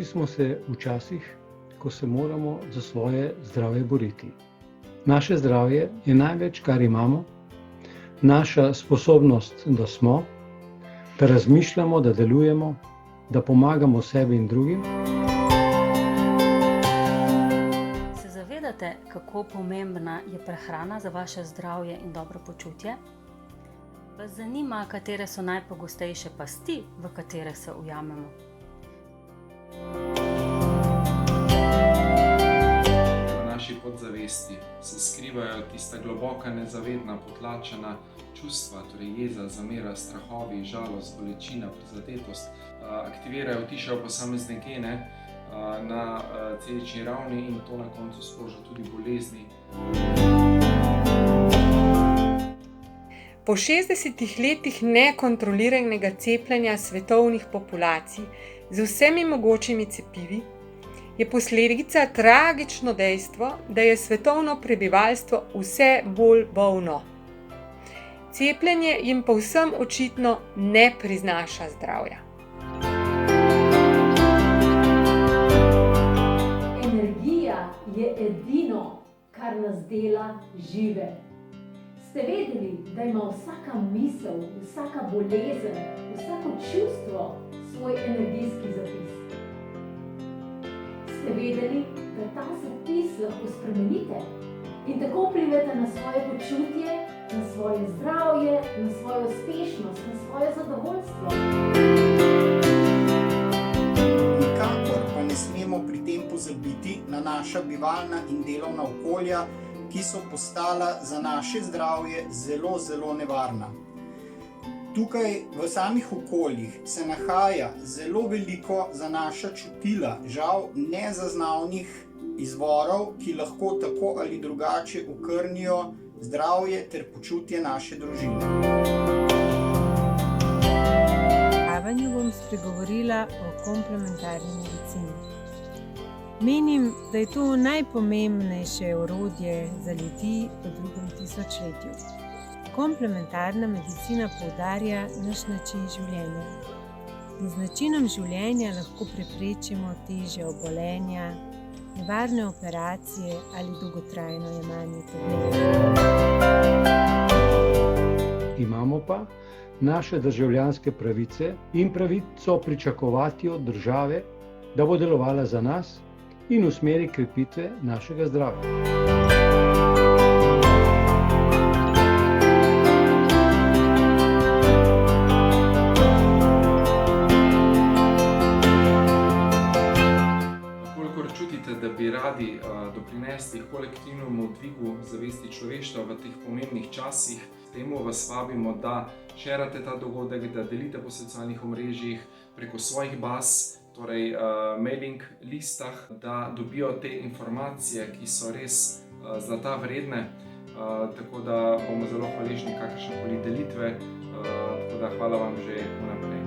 smo se v časih, ko se moramo za svoje zdravje boriti. Naše zdravje je največ, kar imamo, naša sposobnost, da smo, da razmišljamo, da delujemo, da pomagamo sebi in drugim. Se zavedate, kako pomembna je prehrana za vaše zdravje in dobro počutje? Vas zanima, katere so najpogostejše pasti, v katere se ujamemo? V naši podzavesti se skrivajo tista globoka, nezavedna, potlačena čustva, torej jeza, zamera, strahovi, žalost, bolečina, prizadetost. Aktivirajo, utišajo posamezne gene na celični ravni in to na koncu sproža tudi bolezni. Po 60 letih nekontroliranega cepljenja svetovnih populacij z vsemi mogočimi cepivi je posledica tragično dejstvo, da je svetovno prebivalstvo vse bolj bolno. Cepljenje jim povsem očitno ne priznaša zdravja. Energija je edino, kar nas dela žive. Ste vedeli, da ima vsaka misel, vsaka bolezen, vsako čustvo svoj energijski zapis? Ste vedeli, da ta zapis lahko spremenite in tako vplivate na svoje počutje, na svoje zdravje, na svojo uspešnost, na svoje zadovoljstvo? Nikakor pa ne smemo pri tem pozabiti na naša bivalna in delovna okolja, ki so postala za naše zdravje zelo, zelo nevarna. Tukaj v samih okoljih se nahaja zelo veliko za naša čutila, žal nezaznavnih izvorov, ki lahko tako ali drugače okrnijo zdravje ter počutje naše družine. V predavanju bom spregovorila o komplementarni medicini. Menim, da je to najpomembnejše orodje za ljudi v drugem tisočletju. Komplementarna medicina poudarja naš način življenja. In z načinom življenja lahko preprečimo težja obolenja, nevarne operacije ali dolgotrajno jemanje tablet. Imamo pa naše državljanske pravice in pravico pričakovati od države, da bo delovala za nas in v smeri krepitve našega zdravja. Kolikor čutite, da bi radi doprinesli kolektivnemu dvigu zavesti človeštva v teh pomembnih časih, temu vas vabimo, da šerate ta dogodek, da delite po socialnih omrežjih preko svojih baz, torej mailing listah, da dobijo te informacije, ki so res zlata vredne, tako da bomo zelo hvaležni kakršnekoli delitve, tako da hvala vam že vnaprej.